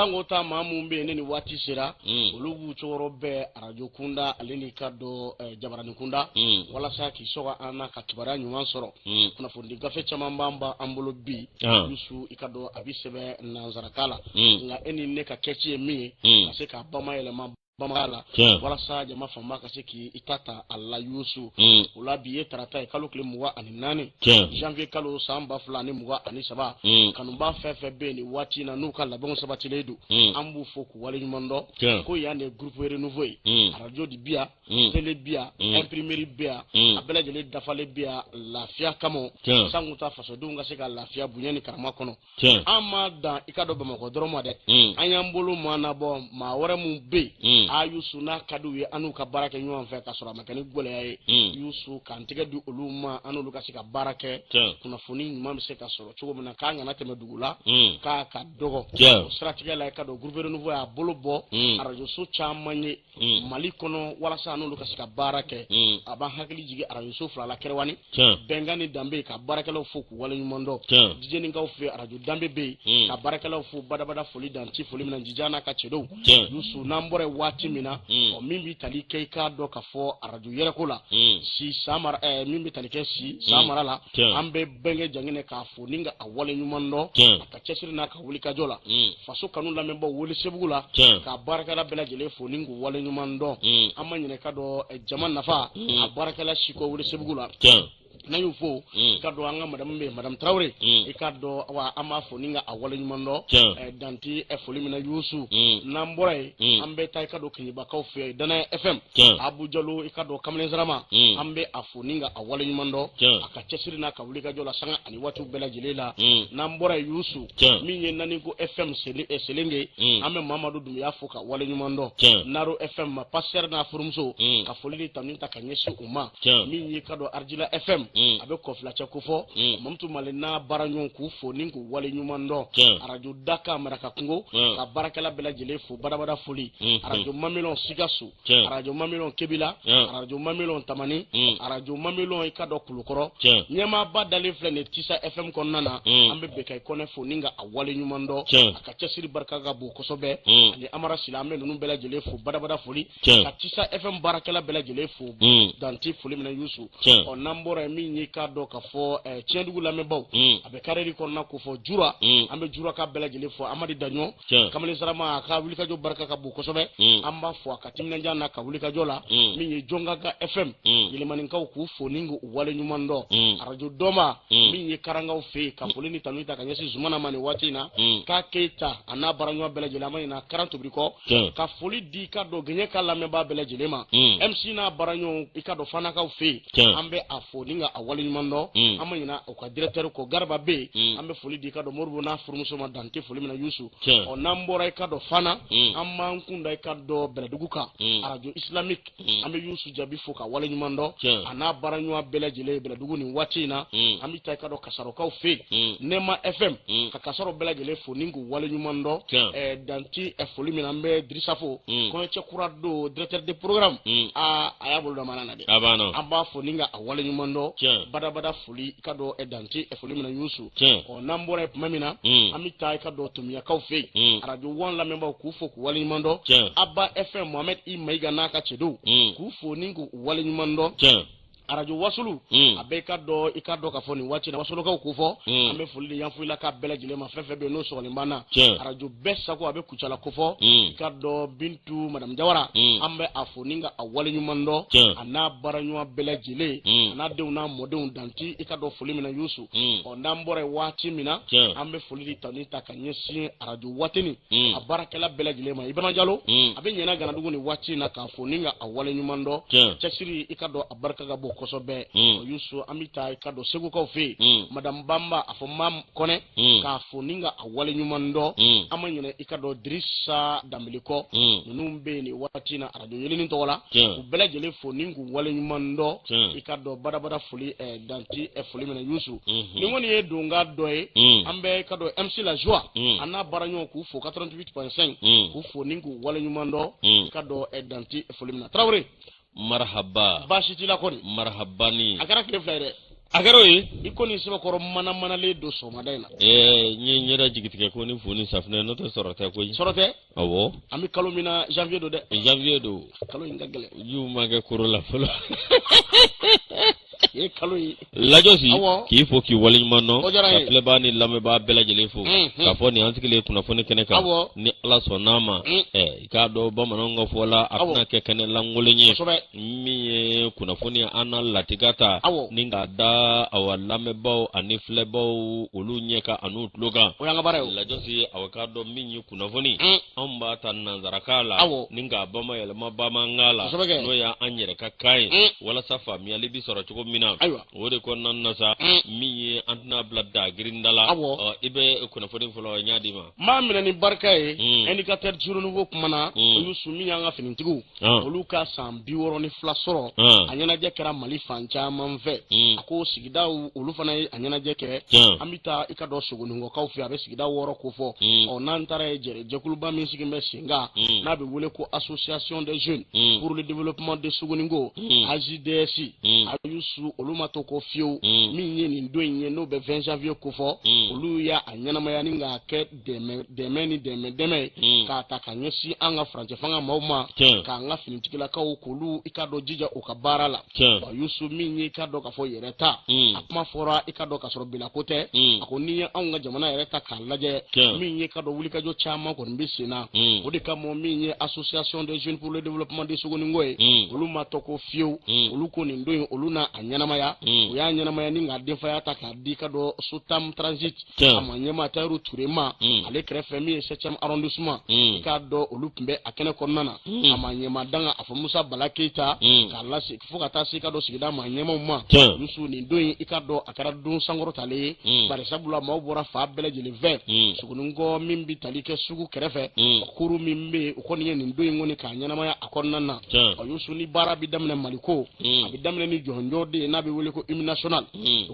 sangota mamu be ne ni wati sera olubu choro be arajo kunda aleni kado jabarani kunda wala saki soga ana ka kibara nyuman soro kuna fundi gafe chamambamba ambolo bi yusu ikado abisebe nanzarakala nga eni ne ka kechi emi kaseka bama elema bamala wala sa jama famba kaseki itata alla yusu ula biye tarata kalo kile muwa ani nani janvier kalo samba fulani muwa ani saba kanumba fefe be ni wati na nuka labon sabati ledu ambu foku wale nyumondo ko yane groupe renouveau radio di bia télé bia imprimerie bia abela jele dafale bia lafia kamo sanguta faso dunga seka lafia bunyani karama kono ama da ikado bamako dromo de anyambulu mana bo ma wore mu be ayusu na kaduwe anu ka barake nyuwan fe ka sura makani gole yayi yusu kan tege du uluma anu luka sika barake kuna funi nyuma mse ka sura chugo mena kanga na teme dugula ka dogo strategy la ka do groupe renouveau ya bolobo arajo so chamanye mali kono wala sa anu luka sika barake aba hakili jige arajo so fala kerwani bengani dambe ka barake lo foku wala nyumondo dijeni nga ofe arajo dambe be ka barake lo fu bada foli danti foli mena njijana ka chedo yusu nambore wati mina o mimbi talike ka do ka fo arajo yere kula si samara mimbi talike si samara la ambe benge jangine ka fo ninga awole nyumando aka chesiri na ka wuli ka jola faso kanu la membo wuli sebugula ka baraka la bela jele fo ningu wole nyumando amanyine ka do jaman nafa baraka la shiko wuli sebugula na yufo kado anga madam Traoré ikado wa ama foninga awale nyumando danti efolimina yusu nambore ambe tay kado kinyiba kawfe dana FM abujalo ikado kamle zarama ambe afoninga awale nyumando akachesiri na kawulika jola sanga ani watu bela jilela nambore yusu minye nani ko FM selenge ambe Mamadou Dumya foka wale nyumando naro FM passer na furumso ka folili taninta kanyeshi uma minye kado Arjila FM abe kofla chakufo mamtu malena baranyon ku fo ningu wale nyumando arajo daka maraka kungo ka barakala bela jele fo bada foli arajo mamelon sigasu arajo mamelon kebila arajo mamelon tamani arajo mamelon ikado kulukoro nyema badale flene tisa FM konnana ambe bekay kone fo ninga awale nyumando aka chesiri barka ga bu kosobe ali amara silame nunu bela jele fo bada foli ka tisa FM barakala bela jele fo danti foli mena yusu on nambora mi kado ka fo tiendugu la membaw abe kareri konna ko fo jura ambe jura ka bela jele fo amadi danyo kamale sarama ka wuli ka jo barka ka bu kosobe amba fo akatimna njana ka wuli ka jola mi jonga ga FM yele manin ka ku fo ningu wale nyumando arajo doma mi karanga fe ka polini tanuita ka nyesi zumana mani watina ka keita ana baranyo bela jele mani na 40 briko ka foli di ka do genye ka la memba bela jele ma MC na baranyo ikado fana ka fe ambe afo ninga awale nyumando amanyina o ka directeur ko garba be ambe foli di ka do morbo na furmuso ma dante foli mina yusu o nambora ka do fana amma nkunda ka do beladuguka arajo islamique ambe yusu jabi fo ka wale nyumando ana baranyo bela jele beladugu ni watina ambi tay ka do kasaro ka fe nema FM ka kasaro bela jele fo ningu wale nyumando danti foli mina ambe drisafo ko che kurado directeur de programme ayabul do manana de abano amba fo ninga awale nyumando bada foli kado edanti foli mina yusu o nambore mamina amita kado tumia kaufe radio one la memba ku fo ku wali mando abba FM Mohamed Imaiga naka chedo ku fo ningu wali mando arajo wasulu abeka do ikado ka foni wachi na wasulu ka ukufo ambe fulili yanfuila ka bela jile ma fefe be no so limbana arajo bessa ko abe kuchala kufo ikado bintu madam Jawara ambe afoninga awali nyumando ana baranyo bela jile ana deuna modun danti ikado fulimi na yusu o ndambore wachi mina ambe fulili tanita kanyesi arajo watini abarakela bela jile ma ibana jalo abe nyena gana dugu ni wachi na ka foninga awali nyumando chesiri ikado abaraka ga kosobe yusu amita kado segu ko fe madam Bamba afomam kone ka foninga awale nyumando amanyene ikado Drissa Dambiliko numbe ni watina arajo yelini tola ubela jele foningu wale nyumando ikado bada foli danti foli mena yusu ngoni edunga doye ambe kado MC la joie ana baranyo ku fo 88.5 ku foningu wale nyumando ikado danti foli mena Traoré marhaba bashiti la koni marhabani akara kile flaire agaro yi iko ni sebe koro mana le do so madaina ni nyera jigitike ko ni funi safne no to sorata ko yi sorote awo ami kalomina janvier do de janvier do kalo ingagale yu maga kuro la folo ye kalo yi lajosi ki fo ki wali manno ka pleba ni lame ba bela jele fo ka fo ni antikile kuna fo ni kene ka ni ala sonama ka do ba manongo fo la akuna ke kene langolnye mi kuna fo ni ana latigata ninga da awala mebo ani flebo olunye ka anu tloga lajosi awakado minyi kuna fo ni amba tan nanzarakala ninga bama yelma bama ngala no ya anyere ka kai wala safa mi alibi soro chuko mina wode ko nan nasa mi antna bladda grindala ibe kuna fodin folo nyaadi ma mina ni barka e indicateur juru nugo kumana yusu mi yanga finintigu oluka sam biworo ni flasoro anyana jekera mali fancha manfe ako sigida olu fana anyana jekere amita ikado sugunu ngo kawfi abe sigida woro ko fo o nantare jere jekuluba mi sigimbe singa na be wole ko association des jeunes pour le développement de suguningo AJDSI ayusu oluma toko fiu mi yeni ndo yen no be 20 janvier ko fo olu ya anyana mayani nga ke deme ka ta kanyesi anga franje fanga mauma ka nga finitikila ka okulu ikado jija okabara la ayusu mi nyi ikado ka fo yereta akuma fora ikado ka soro bila kote akoni anga jamana yereta ka laje mi nyi ikado wulika jo chama ko mbisina odi kamo mi nyi association des jeunes pour le développement des suguningoe oluma toko fiu oluko ni ndo oluna anyana maya uya nyana maya ninga defa ya ta ka di kado sutam transit amanyema taru turema ale krefe mi 7e arrondissement kado olupmbe akene konnana amanyema danga afamusa balaketa kala se fuka ta se kado sigida manyema umma yusu ni ndo ikado akara dun sangoro tale bare sabula mawbora fa bele jele 20 sugunungo mimbi talike sugu krefe kuru mimbe ukoni ni ndo ngoni ka nyana maya akonnana yusu ni bara bidamne maliko abidamne ni jonjo de na be wele ko hymne national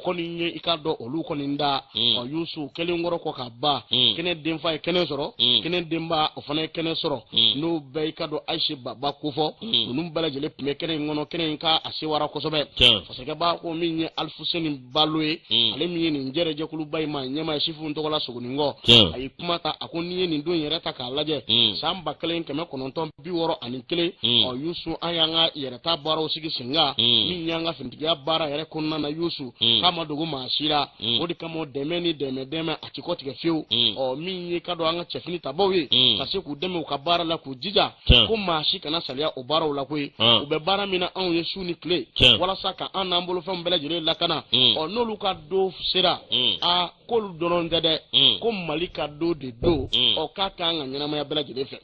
ko ni nye ikado olu ko ni nda o yusu kele ngoro ko ka ba kene demfa kene soro kene demba o fana kene soro no be ikado aishi baba ko fo num bala jele pme kene ngono kene ka asiwara ko sobe parce que ba ko mi nye alfuseni balwe ale mi ni njere je kulu bay ma nyema shifu ntoko la sogoni ngo ay kumata akoni ni ndo yereta ka laje samba kele keme kononton bi woro ani kele o yusu ayanga yereta baro sigi singa mi nyanga fintiga bara yere konna na yusu kama dogo mashira odi kama deme atikoti ke fiu o mi kado anga chefini tabowe kasi ku deme ukabara la ku jija ko mashi kana salia o bara la ku ube bara mina an yesu ni kle wala saka an ambolo fam bela jere la kana o no luka do sera a kolu donon dede ko malika do de do o kaka anga nyana ma bela jere fe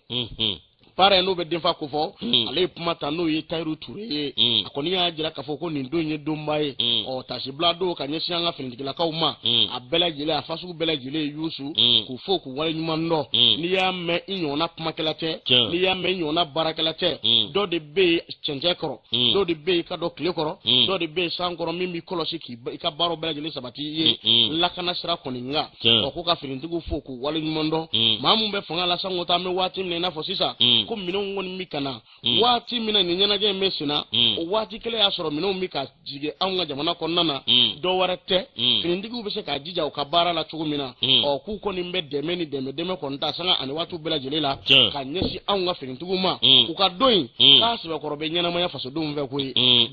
pare no be defa ko fo ale pumata no ye tairu ture akoni ya jira ka fo ko ni ndo nye dombaye o tashibla do ka nyesi anga findikila ka uma abela jile afasu bela jile yusu ku fo ku wale nyuma ndo ni ya me inyona pumakela te ni ya me inyona barakela te do de be chenje koro do de be ka do kle koro do de be sangoro mimi kolosi ki ka baro bela jile sabati ye lakana sira koninga o ko ka findintigu fo ku wale nyuma ndo mamu be fonga la sangota me wati mne na fo sisa ko minon woni mikana wati mina ni nyana ge mesina wati kele ya soro minon mika jige anga jamana konnana do warate findigu be se ka jija o kabara la chugo mina o ku ko ni mbedde meni deme konta sanga ani watu bela jelela ka nyesi anga findigu ma ku ka doin ka se ko robe nyana ma ya faso dum ve ko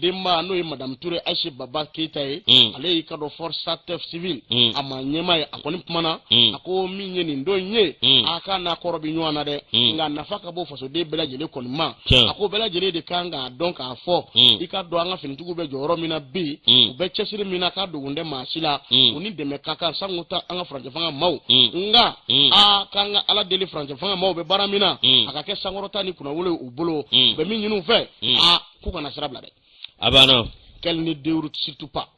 demba no yi madam Touré Aïcha Baba Keita ale ka do force satef civil ama nyema ya akoni pumana ako minye ni ndo nye aka na korobi nywana de nga nafaka bo faso de bela jele konima ako bela jele de kanga donc a fo ika do anga fintugo be joro mina bi be chesiri mina ka do wonde masila uni de mekaka sanguta anga franje fanga maw nga a kanga ala deli franje fanga maw be baramina akake sangorota ni kuna wole ubolo be minyinu fe a ku kana sirabla de abana quel ne déroute surtout pas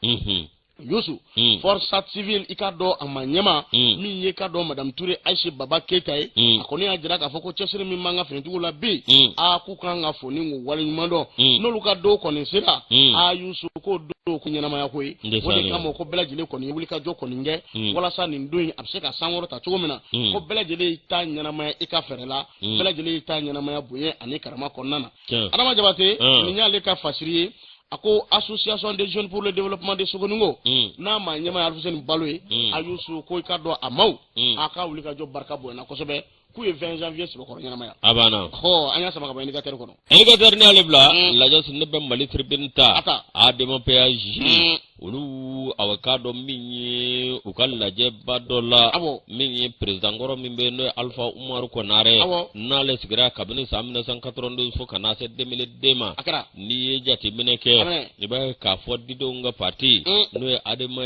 Yosu force civile ikado amanyema mi yekado madam Touré Aïcha Baba Keita akoni ajira ka foko chesiri mi manga fintu la bi a kukanga foni ngo wali mando no luka do koni sira a Yusu ko do kunyana maya koyi woni kamo ko bela jile koni wulika jo koni nge wala sa ni ndoyi abseka sangoro ta chugomina ko bela jile ta nyana maya ikaferela bela jile ta nyana maya buye ani karama konnana adama jabate ni nyale ka fasiri ako association des jeunes pour le développement de Sogoningo na ma nyama Alfuseni Baloye ayusu ko ikado amaw aka wuli ka job barka boyna ko sobe ku e 20 janvier sibo ko nyama ya abana ho anya sama ka bayni gater ko no indicateur ni alebla la jos ne be mali tribunta a demo péage olu awakado minyi ukalla je badola minyi president goro mimbe no Alpha Umaru Konare na le sigira kabini sa 1992 fo kana se 2002 ni jati mineke ni ba ka fo didonga parti no adema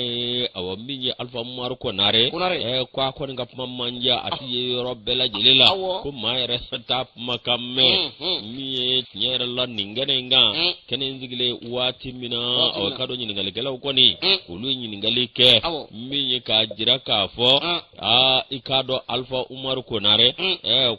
awa minyi Alpha Umaru Konare kwa ko nga manja ati robela jelela ko ma resata makamme mi nyere la ningenenga kenen zigile wati mina awakado nyinga gela koni ulu nyingali ke mi ka jira ka fo ikado Alpha Umaru Konare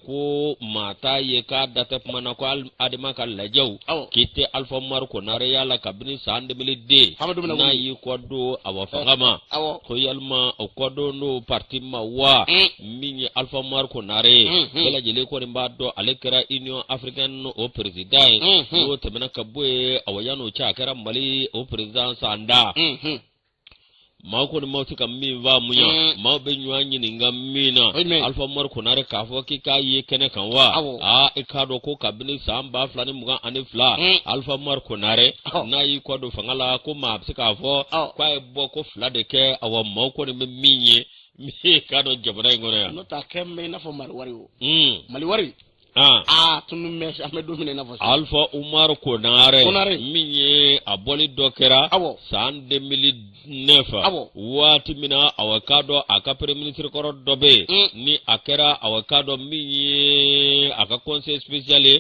ko mata ye ka data mana ko adema ka lajaw kite Alpha Umaru Konare yala kabini sande milide na yi kodo awafangama ko yalma kodo no parti mawa mi Alpha Umaru Konare bela jele ko mbado alekera Union Africaine au président ko temena kabwe awayano cha kera Mali au président Sanda mako ni mauti kammi va munya ma be nywanyi ni ngamina Alpha Umaru Konare ka fo ki ka ye kene kan wa ikado ko kabini samba flani muga anifla Alpha Umaru Konare na yi kodo fangala ko ma ka fo kwa e boko fla de ke awa mako ni minye mi kado jabara ngore ya no ta kemme na fo mali wari tunu mes amedumine na fo Alpha Umaru Konare minye aboli dokera san 2009 wati mina awakado akapere ministre koro dobe ni akera awakado minye aka conseil spécial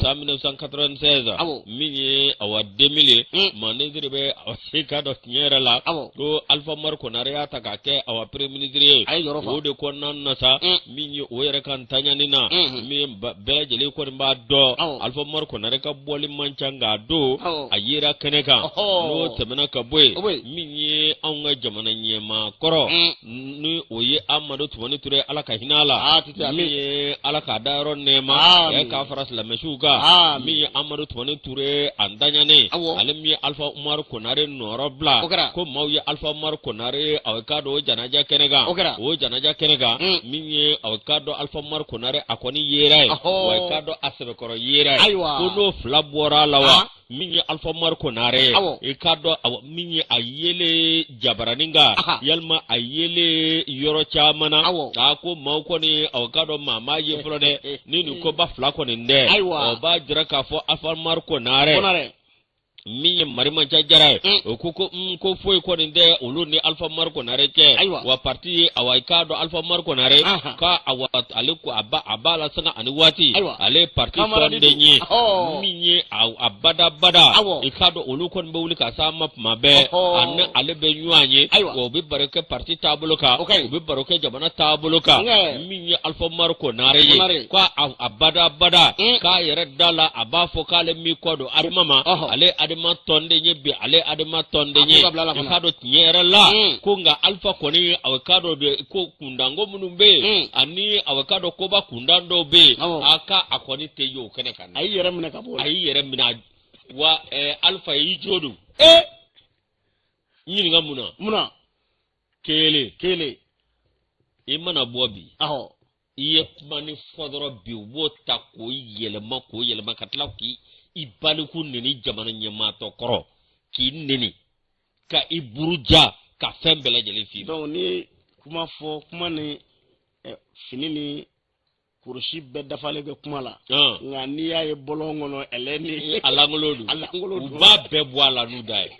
sa 1996 minye awa 2000 manezirebe awakado nyera la ko Alpha Umaru Konare ataka ke awa premier ministre ode ko nasa minye oyere kan tanyana mi bela jele ko mba do Alpha Umaru Konare ka boli manchanga do ayira keneka no temena ka boy minye anga jamana nyema koro ni oye Amadu Tumani Ture alaka hinala minye alaka daro nema ya ka faras la meshuga minye Amadu Tumani Ture andanyane alimi Alpha Umaru Konare norobla ko mawye Alpha Umaru Konare awakado janaja kenega minye awakado Alpha Umaru Konare akoni yerai wakado asebe koro yerai kono flabora lawa minye Alpha Umaru Konare ikado minye ayele jabaraninga yalma ayele yoro chamana ako mauko ni awakado mama ye flode nini ko ba flako ni nde oba jira ka fo Alpha Umaru Konare mi marima jajara ko foi ko nde uluni Alpha Umaru Konare ke wa parti awaikado Alpha Umaru Konare ka awat aliku abala sana ani wati ale parti fondenye minye abada ikado uluko nbe ulika sama mabe an ale be nyanye obi barake parti tabuluka obi barake jamana tabuluka minye Alpha Umaru Konare kwa abada ka yere dala abafo kale mi kodo arimama ale adema tonde nyebe ale adema tonde nye ikado nyere la kunga Alpha koni awakado de ko kundango munumbe ani awakado koba kundando be aka akoni teyo kene kan ayi yere mina kabol ayi yere mina wa Alpha yijodu nyini ngamuna kele imana bobi iye mani fodoro bi wota ko yelema katla ki ibaliku nini jamana nyemato koro ki nini ka iburuja ka fembele jeli fi donc ni kuma ni fini ni kurushi be dafale be kuma la nga ni ya ye bolongono eleni alangolodu ba be boala nu dai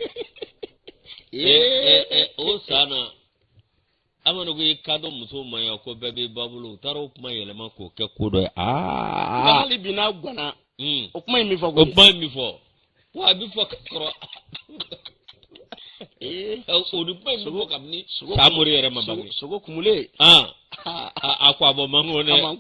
o sana amano go kado muso maya ko bebe babulu taro kuma yelema ko ke kodo ngali bina gwana o kuma mi fo wa bi fo kro o du pa mi fo kamni samuri yere mabangi sogo kumule akwa bo mangone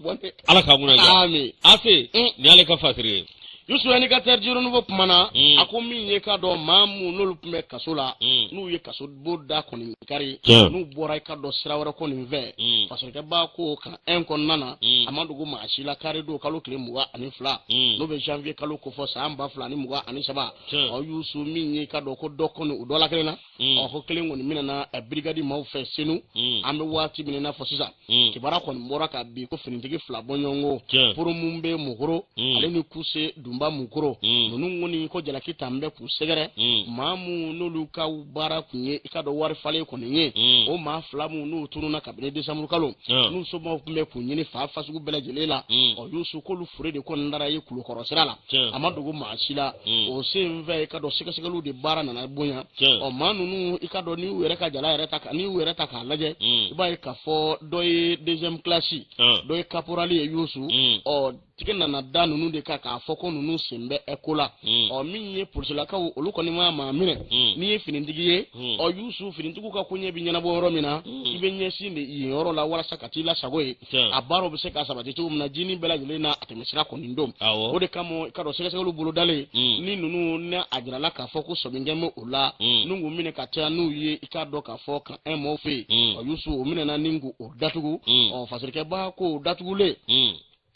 ala ka nguna ga ami ase ni ale ka fasire yusu indicateur jiro nouveau pumana ako min ye ka do mamu nolu pume kasola nu ye kaso boda koni kari nu bora ka do sirawara koni ve parce que ba ko kan en kon nana amadugo ma ashila kari do kalo kile muwa ani fla no be janvier kalo ko fo sa amba fla ni muwa ani saba o yusu min ye ka do ko do kono udola kelena o ko kile ngoni minana brigade ma fe senu ambe wati minena fo sisa kibara koni bora ka bi ko finitigi fla bonyongo pour mumbe mugoro ale ni kuse dumba mugoro nunu ngoni ko jala kitambe ku segere mamu nolu ka bara kunye ikado wari fale ko nye o ma flamu nu tununa kabine desamuru kalo nu so ma kumbe kunye ni fa fasugu belajelela o yusu ko lu fure de ko ndara ye kulu korosirala amadugo ma shila o semve ikado segasegalu de bara na bonya o manu nu ikado ni were ka jala yere taka ni were taka laje iba ka fo doy deuxième classe doy caporali yusu o tikena na danu nu de ka foko nu sembe ekola o minye pursela ka olu ko ni ma mine ni e finindigi ye o yusu finindigu ka kunye binyana bo romina ibenye sinde yoro la wala sakati la sagoye abaro be se ka sabati to mna jini bela jile na atemesira ko ndom o de kamo ka do sele lu bulu dale ni nunu na ajira la ka foko so bingemo ula nungu mine ka tia nu ye ikado ka foka emo fe o yusu o mine na ningu o datugu o fasirike ba ko datugu le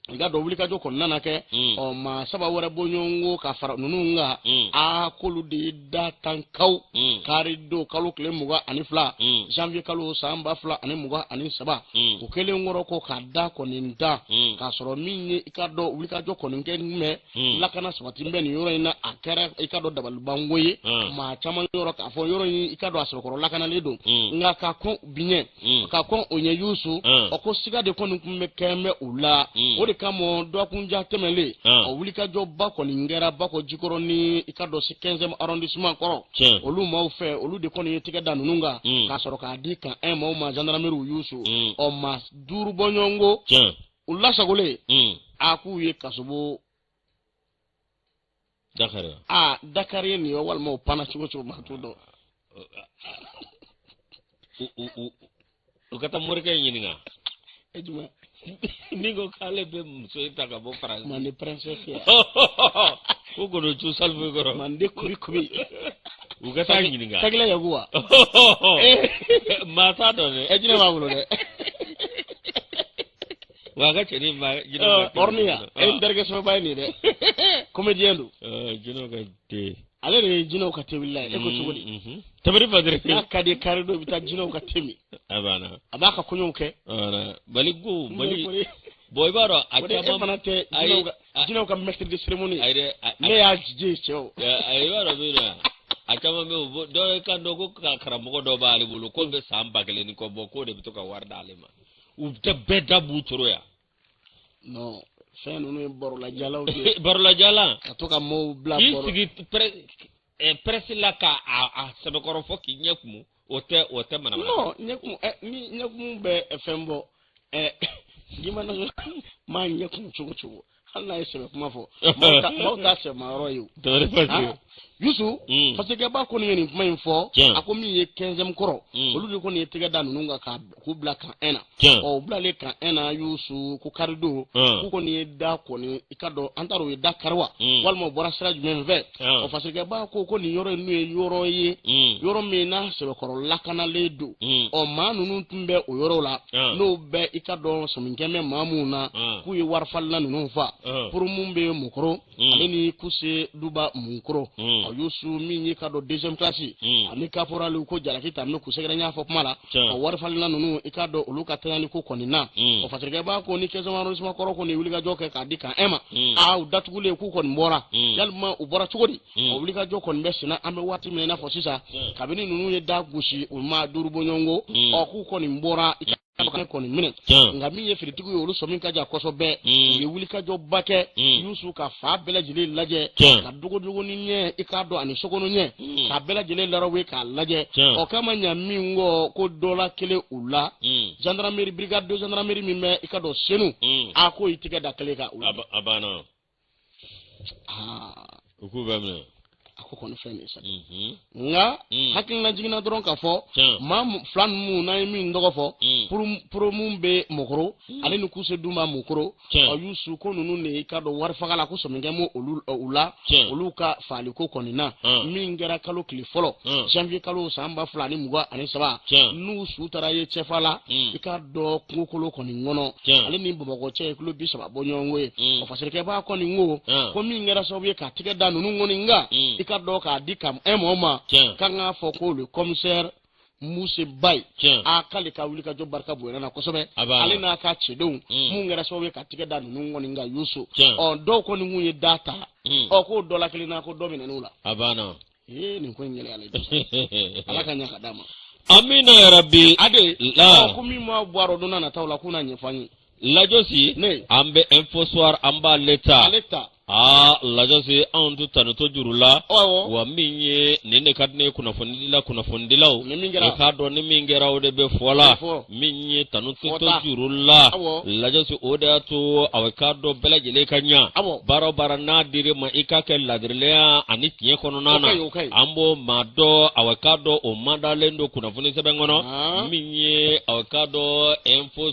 nga do wuli ka joko nana ke o ma saba wara bonyongo ka fara nununga a kolu de datan kaw kari do kalu kle muga ani fla janvier kalu samba fla ani muga ani saba o kele ngoro ko ka da ko ninda ka soro minye ikado wuli ka joko nge me lakana sabati mbe ni yoro ina akere ikado dabal bangoye ma chama yoro ka fo yoro ni ikado asoro ko lakana ledo nga ka ko binye ka ko onye yusu o ko siga de ko nukume keme ula o de kamo do kunja temele o wuli ka jo ba ko ngera ba ko jikoro ni ikado 15e arrondissement koro olu ma fe olu de ko ni tiga danunga ka soro ka di kan e ma gendarmerie yusu o ma duru bonyongo ulla sagole aku ye kasubo dakare ni wal mo pana chugo ma to o kata morika yininga ejuma ningo kale be so itaka bo France mande princesse ya ugo do chu salve goro mande kubi ugata yininga tagla yaguwa mata do ne ejina magulo de waga cheni ma jino ornia derge so bayni de comédien du jino ga te ale re jino ka te billahi e ko tugudi tabari fadre ka de karido bita jino ka temi abana abaka kunyuke bali boy baro akama jino ka maître de cérémonie ne ya jije cheo ay baro bina akama me do ka do ko karamo do ba ali bulu ko be samba kele ni ko boko de bitoka warda alema u te beda butoro ya no fen unu borla jala de borla jala atoka mo bla bor presse la ka a sebe koro foki nyekumu ote mana no nyekumu be fembo gimana ma nyekumu chugo hala ese kuma fo mauta se maroyo dore fasi yusu parce que ba ko ni kuma info akomi ye 15e koro olu de ko ni tega danu nunga ka ku bla kan ena o bla le kan ena yusu ku karido ku ko ni da ko ni ikado antaro ye da karwa walmo bora sira jumen ve o parce que ba ko ni yoro nu yoro ye yoro me na se koro lakana ledo o manu nun tumbe o yoro la no be ikado so mingeme mamuna ku ye warfal na nunu fa pour mumbe mukoro aleni kuse duba mukoro o yusu minyi kado deuxième classe ani caporal ko jalaki tamne kusegera nya fo mala o warfal na nunu ikado uluka tayani ko konina o fatirga ba ko ni kezo maro sima koro ko ni wuliga joke ka dika ema a datugule ku kon mbora yalma u bora chugodi o wuliga joko mbesina ambe wati mena fo sisa kabini nunu ye da gushi o ma duru bonyongo o ku kon mbora ko ni mine ngami ye firitigu yo lu somin kaja koso be ye wuli kajo bake yusu ka fa bela jile laje ka dugo ni nye ikado ani sokono nye ka bela jile larawe ka laje o kama nya mingo ko dola kele ula gendarmerie brigade de gendarmerie mime ikado senu ako itiga da kele ka ula abana uku bamna ako kɔni fɛn de sa nga hakilina jigina dɔrɔn ka fɔ maa filan mu na min dɔgɔ fɔ pour mun be mokoro ale ni kuse duma mokoro ayusu ko nunu ne ka do wari fagala ko sominkɛ mu olu ka faali ko kɔni na min kɛra kalo kile fɔlɔ janvier kalo san 2023 n'u su tara ye cɛfala i ka dɔ kungokolo kɔni ŋɔnɔ ale ni Bamakɔ cɛ kilo 30 bɔ ɲɔgɔn ye o fasirikɛ b'a kɔni ŋo ko min kɛra sababu ye ka tigɛ da nunu ŋɔni nga i ka dɔ k'a di ka mɔgɔ ma kan k'a fɔ ko le commissaire Mousse Bay a k'ale ka wuli ka jɔ barika bonya na kosɛbɛ ale n'a ka cɛdenw mun kɛra sababu ye ka tigɛ da nunu ŋɔni nga Yusu dɔw kɔni ŋun ye da ta ko dɔ la kelen na ko dɔ minɛn'u la nin ko in yɛlɛ ala ka ɲa ka d'a ma amina ya rabbi ade la ko min ma bɔrɔ donna na taw la ko na ɲɛfɔ lajosi an bɛ info soir an b'a leta lajosi anw tu tanu to juru la wa min ye nin de ka di ne ye kunnafonidilaw i k'a dɔn ni min kɛra o de bɛ fɔ la min ye tanu to juru la lajosi o de y'a to a bɛ k'a dɔn bɛɛ lajɛlen ka ɲa baara o baara n'a dir'i ma i k'a kɛ ladirilenya ani tiɲɛ kɔnɔna na an b'o maa dɔn a bɛ k'a dɔn o mandalen don kunnafoni sɛbɛn kɔnɔ min ye a bɛ k'a dɔn info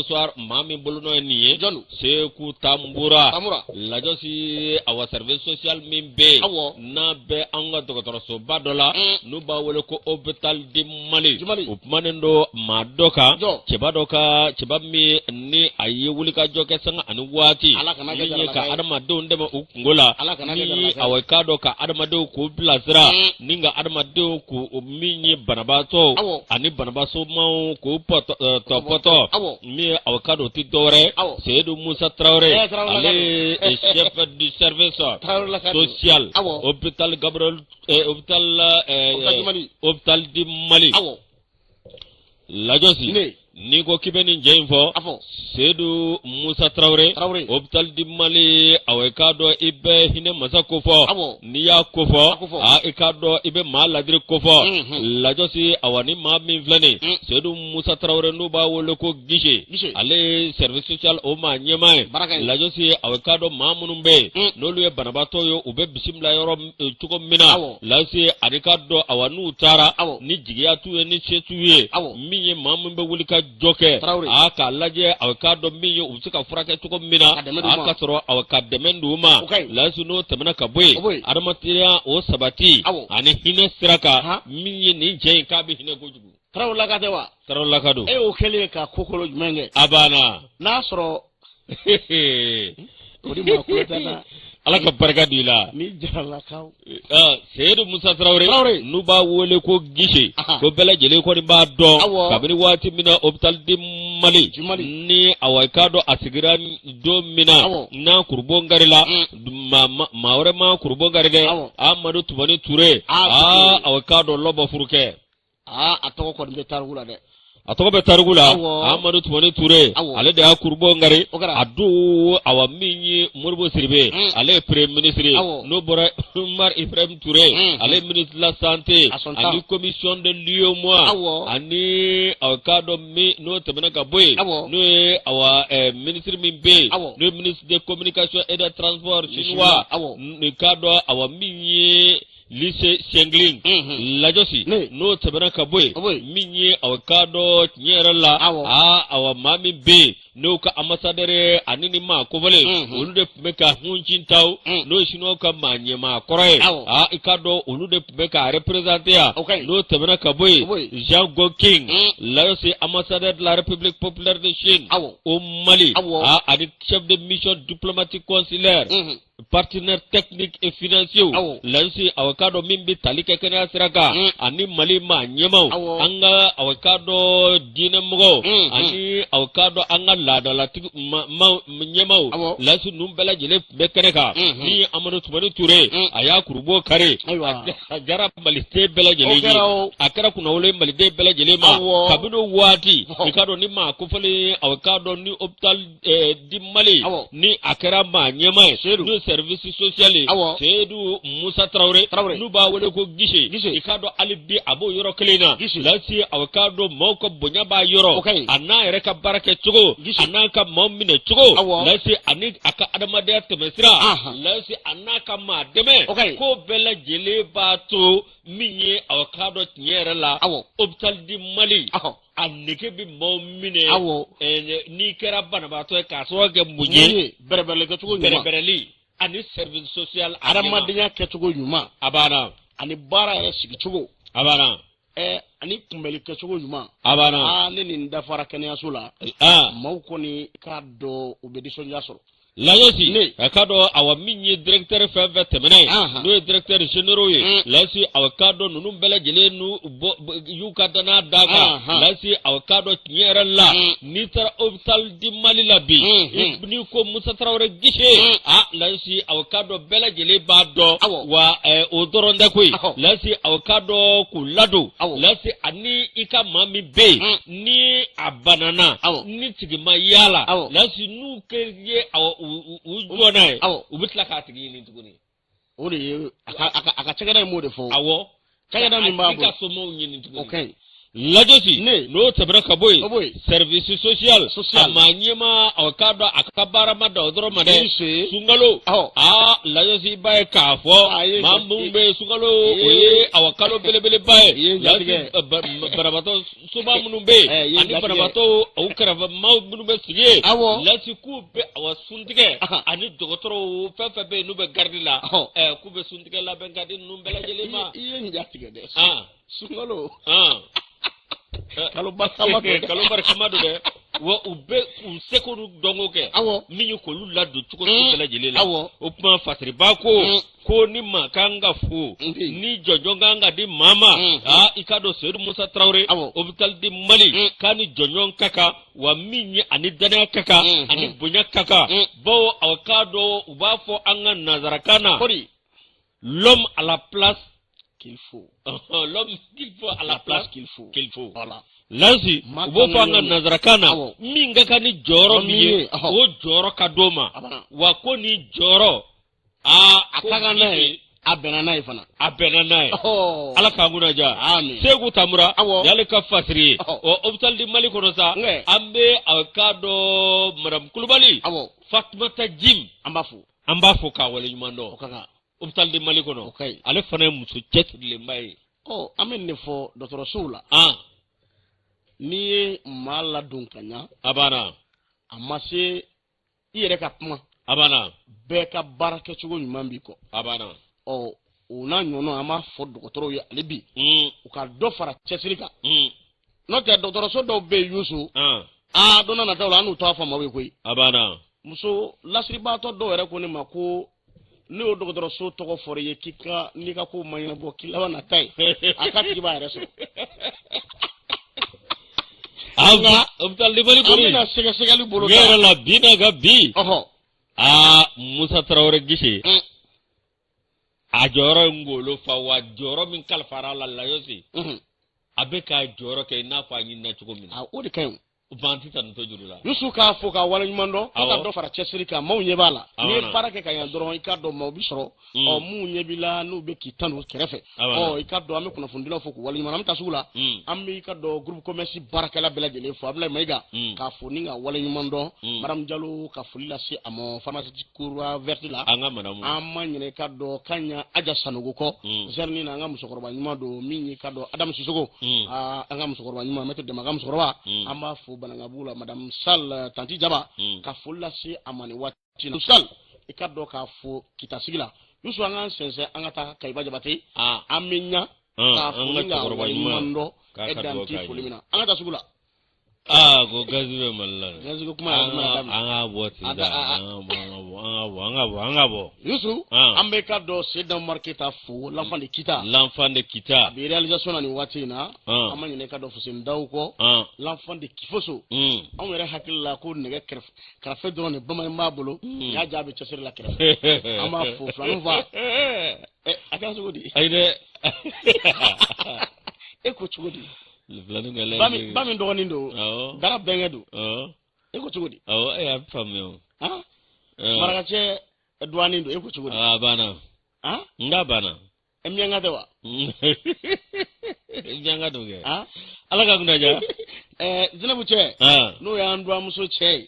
soir maa min bolo n'o ye nin ye Seku Tambura lajosi awa service social min be n'a bɛ an ka dɔgɔtɔrɔsoba dɔ la n'u b'a wele ko hôpital di Mali o kumanen do maa dɔ kan cɛba min ni a ye wulikajɔ kɛ sanga ani waati min ye ka adamadenw dɛmɛ u kungo la ni awa k'a dɔn ka adamadenw k'u bilasira ni ka adamadenw k'u min ye banabaatɔ ani banabasomaw k'u tɔpɔtɔ min ye awa k'a dɔn ti dɔwɛrɛ Seydou Moussa Traoré ale chef du service social hôpital Gabriel hôpital di Mali lajosi ni ko k'i bɛ nin jɛ in fɔ Seydou Moussa Traoré hôpital di Mali awa k'a dɔn i bɛ hinɛ masa ko fɔ n'i y'a ko fɔ i k'a dɔn i bɛ maa ladiri ko fɔ lajosi awa ni maa min filɛ nin Seydou Moussa Traoré n'u b'a wele ko Gise ale service social o maa ɲɛmaa ye lajosi awa k'a dɔn maa minnu bɛ yen n'olu ye banabaatɔ ye u bɛ bisimila yɔrɔ cogo min na lajosi ani k'a dɔn awa n'u taara ni jigiya t'u ye ni se t'u ye min ye maa min bɛ wuli ka jɔ kɛ k'a lajɛ aw k'a dɔn min ye u bɛ se ka furakɛ cogo min na ka sɔrɔ aw ka dɛmɛ d'u ma lajosi n'o tɛmɛna ka bɔ yen adamadenya o sabati ani hinɛ sira kan min ye nin cɛ in k'a bɛ hinɛ kojugu Traoré laka tɛ wa Traoré laka don o kɛlen ka kokolo jumɛn kɛ a banna n'a sɔrɔ o de ma ko tɛ na ala ka barika di la ni jaralakaw Seydou Moussa Traoré n'u b'a wele ko Gise ko bɛɛ lajɛlen kɔni b'a dɔn kabini waati min na hôpital di Mali ni awa k'a dɔn a sigira don min na n'a kurubon gari la maa wɛrɛ ma kurubon gari dɛ Amadu Tumani Ture awa k'a dɔn lɔbɔ furu kɛ a tɔgɔ kɔni bɛ tariku la dɛ a tɔgɔ bɛ tariku la Amadu Tumani Ture ale de y'a kurubon ngari a don awa min ye Modibo Sidibe ale ye premier ministre n'o bɔra Umar Ibrahim Ture ale ye ministre de la santé ani commission de l'UEMOA ani awa k'a dɔn min n'o tɛmɛna ka bɔ yen n'o ye awa ministre min bɛ yen n'o ye ministre de communication et de transport chinois k'a dɔn awa min ye lycée Sengling lajosi n'o tɛmɛna ka bɔ yen min ye aw k'a dɔn tiɲɛ yɛrɛ la awa maa min bɛ yen n'o ka ambassadeur ani ni maa kofɔlen olu de tun bɛ ka huncin taw n'o ye chinois ka maa ɲɛmaa kɔrɔ ye i k'a dɔn olu de tun bɛ ka représenter yan n'o tɛmɛna ka bɔ yen Jean Goking lajosi ambassadeur de la République populaire de Chine au Mali ani chef de mission diplomatique consulaire partenaire technique et financier lajosi aw k'a dɔn min bɛ tali kɛ kɛnɛya sira kan ani Mali maa ɲɛmaw an ka aw k'a dɔn diinɛmɔgɔw ani aw k'a dɔn an ka laadalatigi ɲɛmaw lajosi ninnu bɛɛ lajɛlen tun bɛ kɛnɛ kan ni Amadu Tumani Ture a y'a kurubo kari a jara maliden bɛɛ lajɛlen ye a kɛra kunnawolo maliden bɛɛ lajɛlen ma kabini o waati i k'a dɔn ni maa kofɔlen aw k'a dɔn ni hôpital di Mali ni a kɛra maa ɲɛma ye n'o service social ye Seydou Moussa Traoré n'u b'a wele ko Gise i k'a dɔn hali bi a b'o yɔrɔ kelen na lajosi aw k'a dɔn maaw ka bonya b'a yɔrɔ a n'a yɛrɛ ka baara kɛ cogo anaka maumine chugo lasi ani aka adamade temesira lasi anaka ma deme ko bela jele bato minye awakado tinyere la hospital di Mali anneke bi maumine ni kera bana bato e kaso ge munye berebele ke chugo berebeli ani service social adamadenya ke chugo yuma abana ani bara ya sigi chugo abana ani kumbeli ke chugo yuma abana ne ni ndafara kenya sula mauko ni kado ubediso nyasoro layosi akado awa minye directeur feve temene no directeur généraux ye lasi awakado nunu bela jele nu yukadana daga lasi awakado tinyera la nitra hospital di Mali labi ni ko Musa Traoré gishe lasi awakado bela jele bado wa odoronda koi lasi awakado kulado lasi ani ika mami be ni abanana ni tigima yala lasi nu kerye ujonai ubitla ka tigi ni tuguni ori aka chagada mo de fo awo chagada ni mabo ka somo ni tuguni okay lajosi no tabraka boy service social amanyema awkado akabara mada odoro made sungalo lajosi bae kafo mambumbe sungalo awkado belebele bae barabato suba munumbe ani barabato awkara mambumbe sige lasi kube awasundige ani dogotoro fefebe nube gardila kube sundige la bengadi numbela jelema iye jatige de sungalo kalau barkamado de wa ube usekonu dongoke minyu ko lula do tuko tela jelela o puma fatri bako ko ni makanga fu ni jojonga di mama ikado Seydou Musa Traoré hospital di Mali kani jonyon kaka wa minyi ani dana kaka ani bunya kaka bo awkado ubafo anga nazarakana l'homme à la place qu'il faut. L'homme qu'il faut à la place qu'il faut. Voilà. Lazi, ubo fanga nazarakana, minga kani joro miye, o joro kadoma, wako ni joro, akaga nae, abenana ifana. Abenana ala kanguna ja. Segu tamura, yale ka fasiri, hospital di Mali konosa, ambe awkado Madame Kulubali, Fatmata Jim, ambafu ka wale yumando. Okaga. Hospital de Mali kono ale fana muso cetile mbay amen ne fo docteur Soula ni mala dunkanya abana amase yere ka kuma abana be ka baraka chugo nyumambi ko abana una nyono ama fo docteur ya alibi u ka do fara cesirika no te docteur So do be yusu dona na tawla anu to fa mawe koy abana muso lasriba to do ere ko ni mako ni o docteur So to ko foriye kika ni ka ko mayna bo kila na tay akati ba reso anga hospital di Mali bori na sega li bolo yera la bina gabi Musa Traoré gishi ajoro ngolo fa wa joro min kalfara la yosi abeka joro ke na fa yin na chuko min o de kayo vanti tan to jurula yusu ka fo ka wala nyumando ka do fara chesiri ka maw nyebala ni barake ka yan doron ikado maw bisoro mu nyebila no be kitanu kerefe ikado ame kuna fundila fo ko wala nyumana mta sugula ammi ikado groupe commerce baraka la bela jele fo abla maiga ka fo ninga wala nyumando madam Diallo ka fulila si amo pharmacie kurwa vertila anga madam amma nyene kado kanya aja sanugo ko zerni na ngam sokorba nyumado minyi kado adam sisugo anga musokorba nyuma meto de magam sokorba amma fo banangabula madame Sal tanti jaba ka fulla si amani wati Sal ikado ka fu kitasigila yusu anga sense anga ta kaiba jabate aminya ka fulla wanyando edanti fulimina anga ta sugula go gazibe mallan gazibe kuma anga boti anga bo yusu ambe kado sedan marketa fu l'enfant de kita bi réalisation ni wati na amani ne kado fu sen dawko l'enfant de kifoso on were hakilla ko nege krafe drone bama mabolo ya jabe chesir la krafe ama fu flan va aka sugudi ayde eko chugudi bami ndogoni ndo dara bengedu eko chugudi ya famio maragache edwani ndo eko chugudi bana nga bana emyanga dewa emyanga doge ala ka kunaja Zinabu che no ya ndo amuso che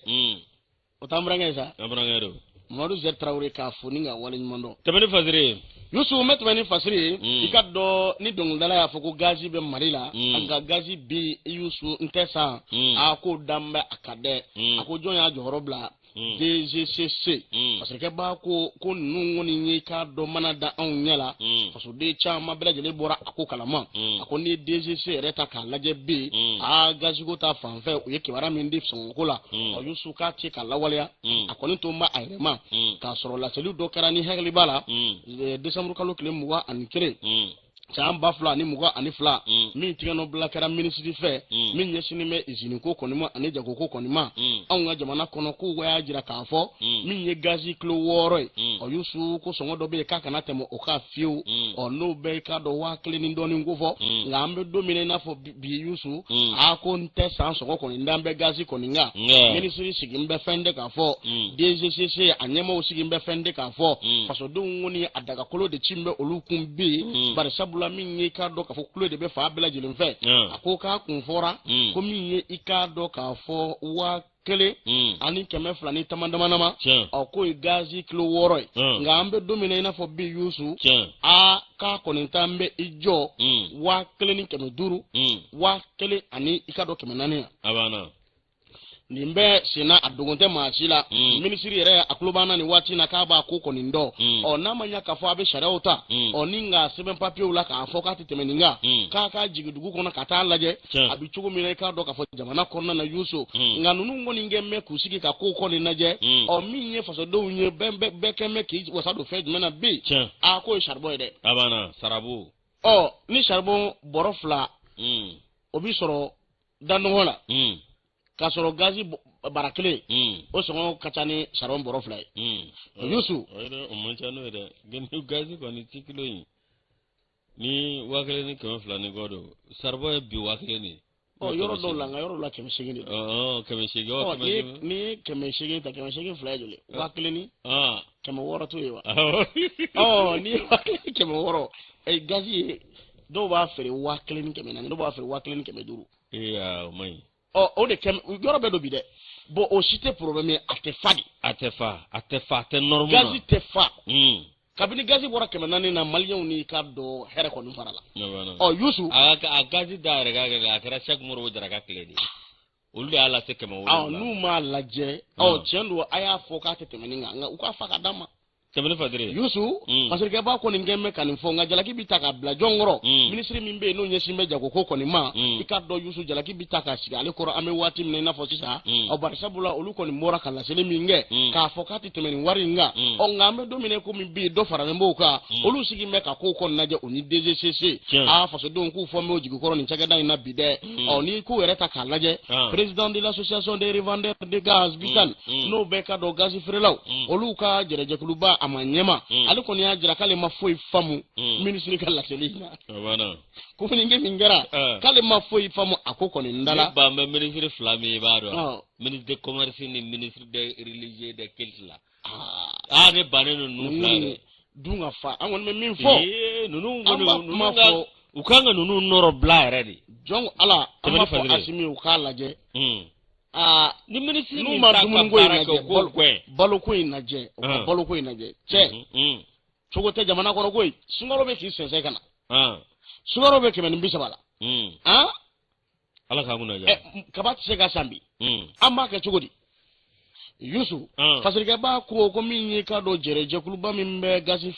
o tambranga sa tambranga do Mamadou Zer Traoré ka foni nga wala nyimondo tabani fasiri Yusu metmani fasiri ikaddo ni dongdala ya foko gazi be marila aga gazi bi Yusu ntesa ako dambe akade ako jonya johorobla DGCC parce que ba ko nungoni ni kaddo manada an nyala parce de chama bela jele bora ako kalama ako ni DGC reta ka laje bi a gazi go ta fanfe o yeke wara min dif songola o Yusu ka ti kala walya ako ni tomba ayrema ka soro la celu do karani hegli bala décembre kalo kile muwa ani kire Cham bafla ni muga ani fla min tigano bla kara ministry fe min yesini me izini ko konima ani jago ko konima an jamana kono ko waya jira ka fo min ye gazi klo woro o Yusu ko songo do be ka kana temo o ka fiu o no be ka do wa cleaning do ni ngufo ngambe domine na fo bi Yusu a ko nte san songo ko ndambe gazi koninga ministry sigimbe fende ka fo DGCC anyema o sigimbe fende ka fo faso do ngoni adaga kolo de chimbe olukun bi bare sabula min ye ka do ka fo kulo de be fa bela jilin fe akoka kun fora ko min ye ikado ka fo wa kele ani keme flani tamandamanama o ko gazi kilo woro nga ambe domine na fo bi Yusu a ka konintambe ijo wa kele ni keme duru wa kele ani ikado keme nani abana nimbe sina adugunte machila ministry ere aklubana ni wati na kaba ko konindo o na manya ka fo abe sharauta o ninga seben papier ula ka fo ka titemeninga ka jigudugu kona kata laje abi chugo mire ka do ka fo jamana konna na Yusu nga nunu ngoni ngemme kusiki ka ko koni naje o minye faso do unye bembe bekeme ki wasado fed mena bi a ko sharbo de abana sarabu o ni sharbo borofla obi soro danu wala kasoro gazi barakle o songo kachani sharon borofly Yusu o manchano de genu gazi ko ni tikilo ni wakle ni ko flani godo sarbo bi wakle ni o yoro do la yoro la kemishigi ni kemishigi ni kemishigi ta kemishigi fly jole wakle ni kemo woro to yewa ni wakle kemo woro e gazi do ba fere wakle ni kemena do ba fere wakle ni kemeduru mai o de kem yoro be do bi de bo o shite problème atefa te normal gazi tefa kabini gazi bora kemenani na malion ni kaddo here ko num farala o Yusu a gazi da rega akara chak muro jara ka kledi ulde ala se kema wala nu ma laje o chendo aya fo ka temeninga nga uka faka dama kemene fadire Yusu parce que ba ko ni ngemme kan fo nga jalaki bitaka bla jongoro ministry mimbe no nyesimbe jago ko ni ma ikado Yusu jalaki bitaka siga ale ko ame wati mne na fo sisa o barsabula oluko ni mora kala sele minge ka fo ka temeni waringa o ngambe domine ko mimbe do fara mboka olu sigi meka ko naje oni DGCC a faso don ku fo me ojigo ko ni chagada ina bide o ni ku ereta kalaje président de l'association des revendeurs de gaz bitan no beka do gaz frelaw oluka jereje kuluba amanyema aliko ni ajira kale mafoi famu ministry kala selina bana ko ni nge mingara kale mafoi famu akoko ni ndala ba me ministry flami baro ministre de commerce ni ministre de religieux de culture ne baneno nu flare dunga fa angon me min fo nunu ngono ukanga nunu noro bla ready jong ala ama fo asimi ukala je ni ministry ni ma dumun goy na je balo ko inaje balo ko inaje che chogo te jamana ko goy sungaro be ki sense kana sungaro be kemen mbisa bala ala ka nguna ja kabat se ga sambi amma ka chogo di Yusu fasirike ba ko min ka do jereje kuluba min be gasi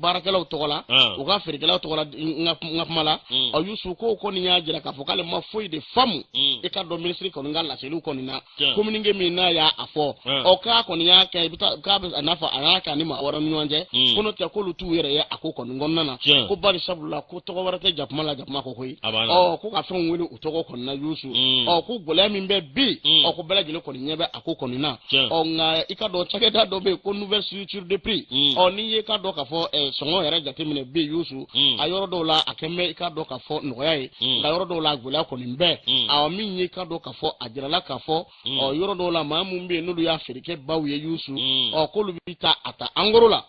barakelaw togola o ga ferikelaw togola ngapmala o Yusu ko ni ya jira ka fokale ma foi de famu e ka do ministry ko ngala selu ko ni na communique min na ya afo o ka ko ni ya ka bita ka nafa anaka ni ma wara nyonje kono te ko lutu yere ya akoko ngonnana ko bari sabula ko to warate japmala ko koy o ko ka fon weli utogo ko na Yusu o ko gola min be bi o ko bela jile ko ni nyebe akoko ni na on ikado chageda do be ko nouvelle structure de prix on ni ikado ka fo songo yere jatemine be Yusu ayoro do la akeme ikado ka fo noyai ayoro do la gola ko ni be a mi ikado ka fo ajirala ka fo o yoro do la mamu mbe no ya Afrique bawiye Yusu o ko lubita ata angorola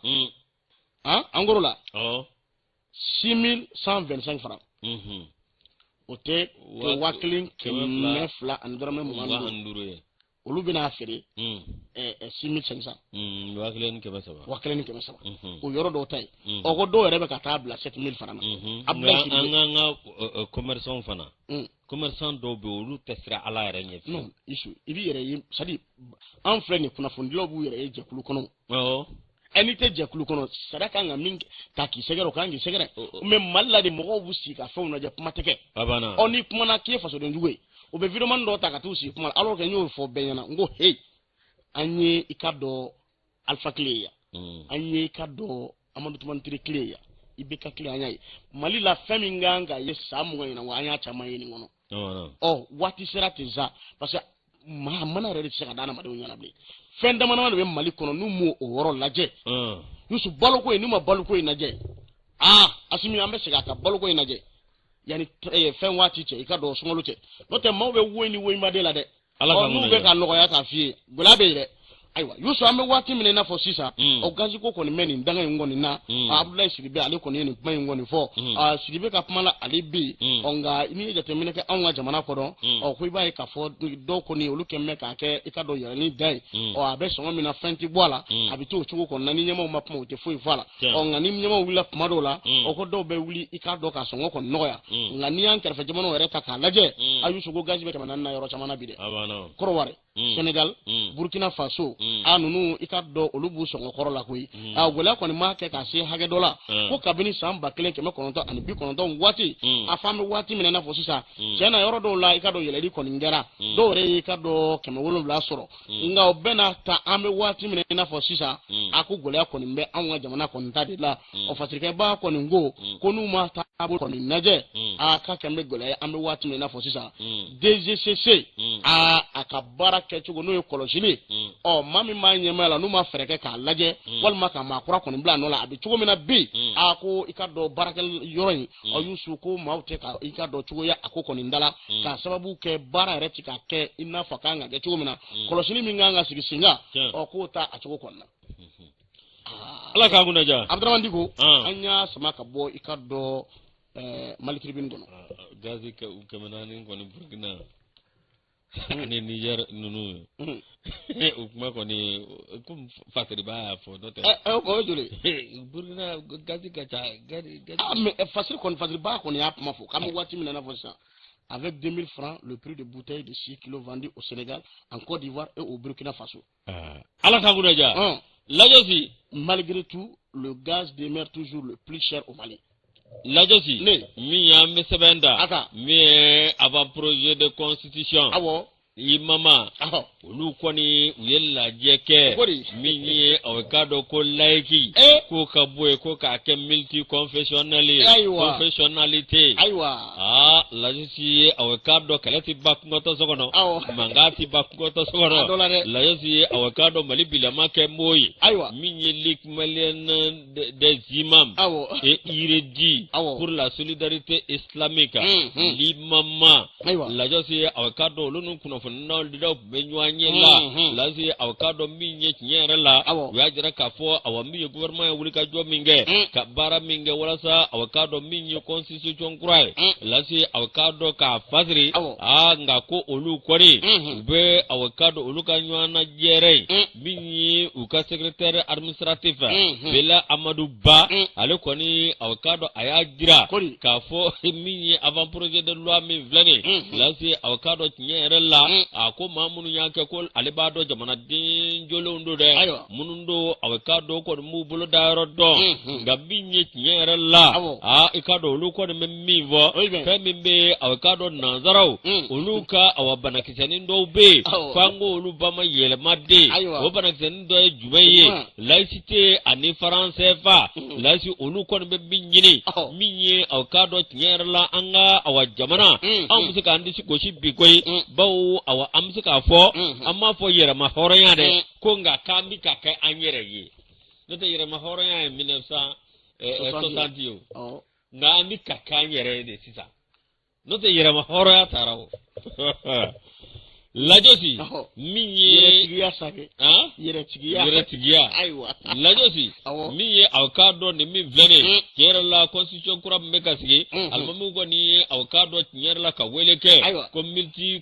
angorola 6125 francs ote ke waklin kɛmɛ fila ani dɔrɔmɛ mugan duuru ye olu bɛna feere 6500 waklin kɛmɛ saba o yɔrɔ dɔw ta ye o ko dɔw yɛrɛ bɛ ka taa bila 7000 fana na an ka commerçant fana commerçant dɔw bɛ olu tɛ sira ala yɛrɛ ɲɛ non isu i b'i yɛrɛ ye c'est à dire an filɛ nin kunnafonidilaw b'u yɛrɛ ye jɛkulu kɔnɔ ɛni tɛ jɛkulu kɔnɔ sara kan ka min ta k'i sɛgɛrɛ o kan k'i sɛgɛrɛ mais mali la de mɔgɔw b'u sigi ka fɛnw lajɛ kuma tɛ kɛ ni kumana k'i ye fasoden jugu ye o bɛ vidéoman dɔw ta ka t'u sigi kuma alors que n y'o fɔ bɛɛ ɲɛna n ko hey an ye i ka dɔn Alpha Kile ye yan an ye i ka dɔn Amadu Tumani Ture Kile ye yan i bɛ ka Kile an y'a ye mali la fɛn min kan ka ye san 20 ɲɛna an y'a caman ye nin kɔnɔ waati sera ten sa parce que mana yɛrɛ de tɛ se ka da adamadenw ɲɛna bilen fɛn damadama de bɛ mali kɔnɔ n'u m'o yɔrɔ lajɛ yusu baloko in n'u ma baloko in lajɛ Asimi an bɛ segin a kan baloko in lajɛ yanni fɛn waati cɛ i ka dɔn sunkalo cɛ n'o tɛ maaw bɛ woyi ni woyimaden la dɛ n'u bɛ ka nɔgɔya k'a f'i ye gɛlɛya bɛ yen dɛ ayiwa yusu an bɛ waati min i n'a fɔ sisan o gaziko kɔni bɛ nin danga in kɔni na Abudulayi Sidibe ale kɔni ye nin kuma in kɔni fɔ Sidibe ka kuma la ale bɛ yen nka n'i ye jateminɛ kɛ anw ka jamana kɔnɔ ko i b'a ye k'a fɔ dɔw kɔni olu kɛn bɛ k'a kɛ i ka dɔn yɛrɛni da ye a bɛ sɔngɔ min na fɛn tɛ bɔ a la a bɛ to o cogo kɔnɔ ni ɲɛmaaw ma kuma o tɛ foyi fɔ a la nka ni ɲɛmaaw wulila tuma dɔw la ko dɔw bɛ wuli i k'a dɔn k'a sɔngɔ kɔni nɔgɔya nka n'i y'an kɛrɛfɛ jamanaw yɛrɛ ta k'a lajɛ a yusu ko gazi bɛ 400 na yɔrɔ caman na bi dɛ Kɔrɔwari Senegal Burkina Faso ninnu i ka dɔn olu b'u sɔngɔ kɔrɔ la koyi gɛlɛya kɔni m'a kɛ k'a se hakɛ dɔ la ko kabini san 1990 waati a fɔ an bɛ waati min na fɔ sisan tiɲɛ na yɔrɔ dɔw la i ka dɔn yɛlɛli kɔni kɛra dɔw yɛrɛ y'i ka dɔn 700 sɔrɔ nka o bɛɛ n'a ta an bɛ waati min na fɔ sisan a ko gɛlɛya kɔni bɛ anw ka jamana kɔni ta de la o fasikɛba kɔni ko n'u ma taabolo kɔni lajɛ ka kɛn bɛ gɛlɛya an bɛ waati min na fɔ sisan DGCC a ka baara kɛcogo n'o ye kɔlɔsili maa min b'a ɲɛmaa la n'u ma fɛɛrɛ kɛ k'a lajɛ walima ka maa kura kɔni bila a nɔ la a bɛ cogo min na bi ko i ka dɔn baarakɛ yɔrɔ in yusu ko maaw tɛ ka i ka dɔn cogoya a ko kɔni da la k'a sababu kɛ baara yɛrɛ ti ka kɛ i n'a fɔ kan ka kɛ cogo min na kɔlɔsili min kan ka sigi sen kan k'o ta a cogo kɔni na ala k'a kunna ja Abudramani Diko an y'a sama ka bɔ i ka dɔn Mali tribune kɔnɔ gazi kɛmɛ naani kɔni Burkina ani Niger ninnu o kuma kɔni ko fasiriba y'a fɔ n'o tɛ o joli Burkina gazi ka ca mais fasiriba kɔni y'a kuma fɔ k'an bɛ waati min na fɔ sisan avec 2000 francs le prix de bouteille de 6 kilos vendu au Sénégal, en Côte d'Ivoire et au Burkina Faso. Allah ka guna ja. Lajosi, malgré tout, le gaz demeure toujours le plus cher au Mali. Lajosi, mi ya mesebenda, mi avant projet de constitution. Imama olu kɔni u ye lajɛ kɛ min ye o ka dɔn ko laïki ko ka bɔ yen ko k'a kɛ multi confessionnalité lajisi ye o ka dɔn kɛlɛ ti ba kungɔtɔ so kɔnɔ mankan ti ba kungɔtɔ so kɔnɔ lajisi ye o ka dɔn Mali bilama kɛ m'o ye min ye Ligue malienne des imams et iredi pour la solidarité islamique l'imama lajisi ye o ka dɔn olu nu kunnafoni n'aw dida bɛ ɲɔgɔn ye la lase aw ka dɔn min ye tiɲɛ yɛrɛ la u y'a jira k'a fɔ aw min ye gouvernement ye wuli ka jɔ min kɛ ka baara min kɛ walasa aw ka dɔn min ye constitution kura ye lase aw ka dɔn k'a fasiri nka ko olu kɔni u bɛ aw ka dɔn olu ka ɲɔgɔn na jɛrɛ min ye u ka secrétaire administratif Bela Amadou Ba ale kɔni aw ka dɔn a y'a jira k'a fɔ min ye avant projet de loi min filɛ nin lase aw ka dɔn tiɲɛ yɛrɛ la a ko maa minnu y'a kɛ ko ale b'a dɔn jamanaden jolenw don dɛ minnu don a ka dɔn kɔni m'u bolo da yɔrɔ dɔn nka min ye tiɲɛ yɛrɛ la i ka dɔn olu kɔni bɛ min fɔ fɛn min bɛ a ka dɔn nanzaraw olu ka banakisɛnin dɔw bɛ yen f'an ko olu ba ma yɛlɛma den o banakisɛnin dɔ ye jumɛn ye laïcité ani franc CFA laïci olu kɔni bɛ min ɲini min ye a ka dɔn tiɲɛ yɛrɛ la an ka jamana anw bɛ se k'an disi gosi bi koyi bawo an bɛ se k'a fɔ an m'a fɔ yɛrɛma hɔrɔnya dɛ ko nka k'an bɛ ka kɛ an yɛrɛ ye n'o tɛ yɛrɛma hɔrɔnya ye 1960 ye o nka an bɛ ka kɛ an yɛrɛ ye de sisan n'o tɛ yɛrɛma hɔrɔnya taara o lajosi min ye tigiya sake yere tigiya aywa lajosi min ye avocado ni min vlene kera la constitution kura me kasige almamu ko ni avocado tinyera la ka wele ke ko multi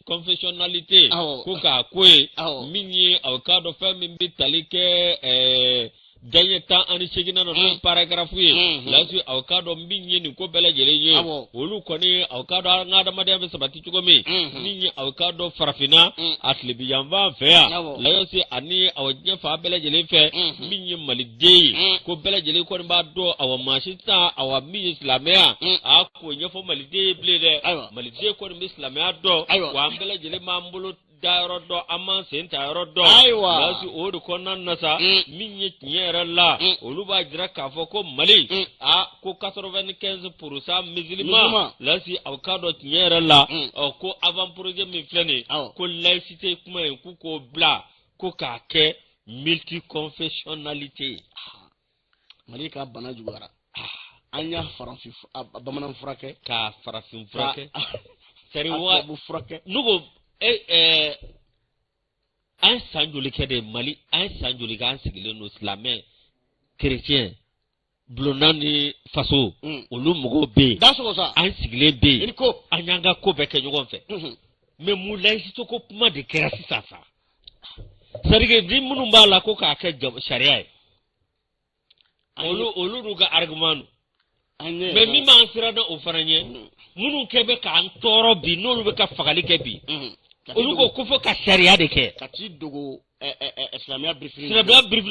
confessionalité ko ka kwe min ye avocado fa min bi talike gagné temps ani segina no paragraphe yi lasu avocado mbinye ni ko bela jeleje olu koni avocado ngada madebe sabati chukomi ninyi avocado farafina atlibi yamba fea layosi ani awje fa bela jele fe mbinye malide ko bela jele ko ba do awa mashita awa mi islamia ako nyefo malide blede malide ko mi islamia do wa bela jele mambulo dairo do amma sen tairo do lasu odu konan nasa minye tinyera la oluba jira kafo ko mali ko 95% musulman lasi avocado tinyera la ko avant projet mi flene ko laïcité kuma ko bla ko ka ke multiconfessionnalité mali ka bana jugara anya faransi bamanan furake ka farafin furake sari wa bu furake nugo un sanjoli de Mali, un sanjoli kan sigile no islamien chrétien blonani faso olu mugo be daso sa un sigile be anyanga ko be ke nyogon fe mais mu laïcité ko kuma de kerasi sasa sarige di munu mbala ko ka ke sharia olu ruga argument mais mi ma ansira na ofaranye munu kebe ka antoro bi nolu be ka fagali ke bi olu ko kufo ka sharia de ke kati dogo islamia briefing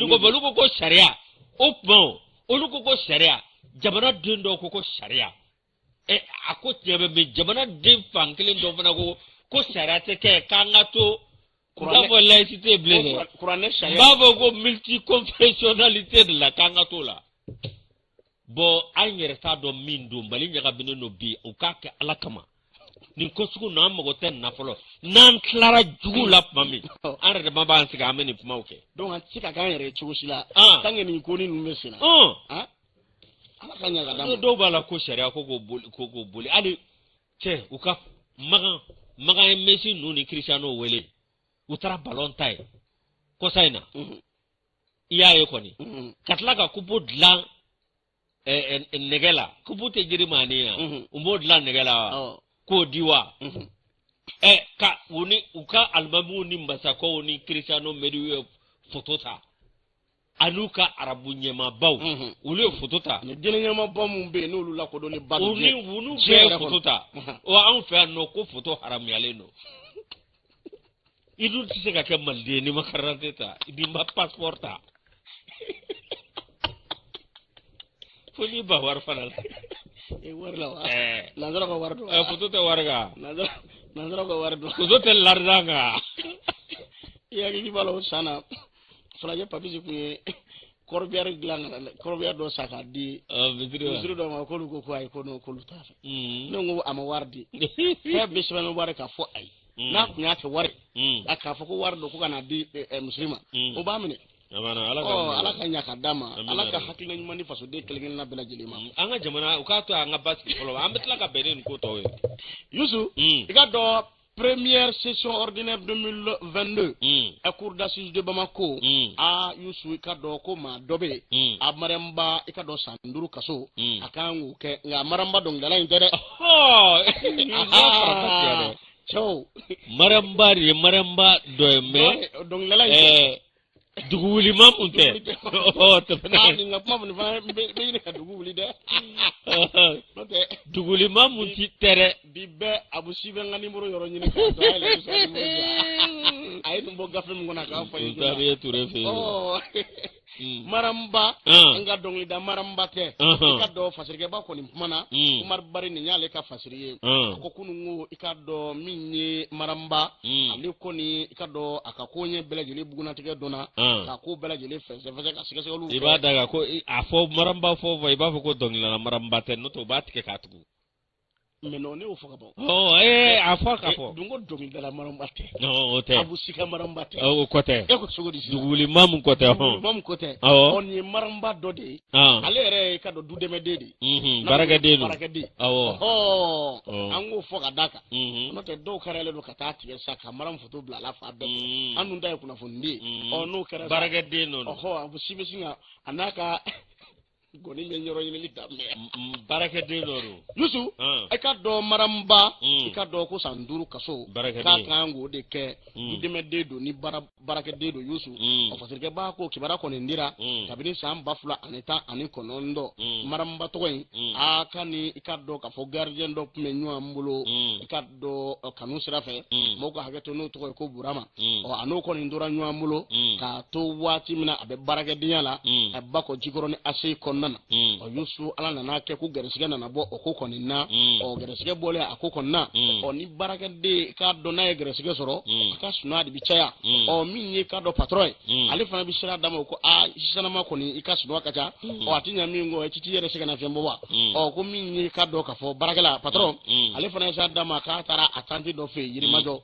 ko olu ko sharia opon olu ko sharia jamana den do ko sharia ako tiebe me jamana den fankele do fana ko sharia te ke kanga to kura ko laïcité blé kurane sharia babo ko multiconfessionnalité de la kanga to la bo anyere ta do mindu mbali nyaga bineno bi o ka ke alakama nin ko sugu na mago ten na folo nan klara jugu la mami an de baba an siga ameni puma oke donc an sika kan yere chugusila tange ni ko ni numesina ala kanya ga dam do bala ko sharia ko go boli ali che uka maga Messi no ni Cristiano wele utara ballon tay ko sayna iya ye ko ni katla ka kupo dlan negela kupo te jirimania umbo dlan negela ko diwa ka woni uka albamu ni mbasa ko woni Cristiano mediwe fotota anuka arabu nyema baw ule fotota ne jene nyema bamu be no lula ko do le bagu uni wunu be fotota o an fa no ko foto haram yale no idu tise ka ke malde ni makarante ta di ma passeporta foni ba war fanal warla wa nazara ko wardo fotota warga nazara ko wardo fotota lardanga ya gi balo sana flaje papisi ku corbière glan corbière do saka di vidéo do ma ko lu ko ay ko no ko lu tafa no ngo ama wardi he bisman waraka fo ay na kunya ke wari aka fo ko wardo ko kana di muslima o ba mine amana ala ka nya ka dama ala ka hakina nyuma ni faso de kelengel na bela jilima anga jamana ukato anga baski folo ambetla ka benen ko to yusu iga do première session ordinaire 2022 à cour d'assises de Bamako a yusu ikado ko ma dobe a maramba ikado sanduru kaso akangu ke nga maramba dong dala intere ciao maramba do me dong dala intere duguli mamunte tepena ni ngapma be ni ka duguli de note duguli mamunti tere bibe abusibe ngani muro yoro nyini ka to ay so ay tumbo gafe ngona ka fa yi tare ture fe maramba nga dongli da maramba ke ikado fasirike ba ko ni mana umar bari ni nyale ka fasiriye ko kunu ngo ikado minni maramba ali ko ni ikado akakonye belaje le buguna tike dona ka ko belaje le fese ka sigase lu ibada ga ko afo maramba fo vai ba ko dongli na maramba ten no to batike ka tugu meno ne ufuka bo afaka po dungo domi dala marambate te abu sika marambate kote ko sugodi duguli mam kote mam kote oni maramba dode ale re ka do dudeme dedi baraka de ango foka daka no te do karele do katati ya saka maram foto bla la fa be anu ndai kuna fundi no kare baraka de no abu sibesinga anaka goni nyoro yini litambe baraka de loro yusu e ka do maramba e ka do ko sanduru kaso ka kango de ke dudeme dedo ni baraka dedo yusu o fasirke ba ko kibara ko ndira kabini samba fula aneta ani konondo maramba to yin aka ni e ka do ka fo gardien do menyu ambulo e ka do kanu sirafe moko hageto no to ko burama o anoko ni ndura nyu ambulo ka to wati mina abe baraka diala e bako jigoro ni ase konna o yusu ala nana ke ku geresige nana bo o ko konina o geresige bole akoko na o ni baraka de ka do na geresige soro ka suna di bichaya o minye ka do patron ali fana bi shira dama ko shisana ma ko ni ka suna kacha o atinya mingo e titi yere siga na fembo wa o ko minye ka do ka fo baraka la patron ali fana shira dama ka tara atanti do fe yiri majo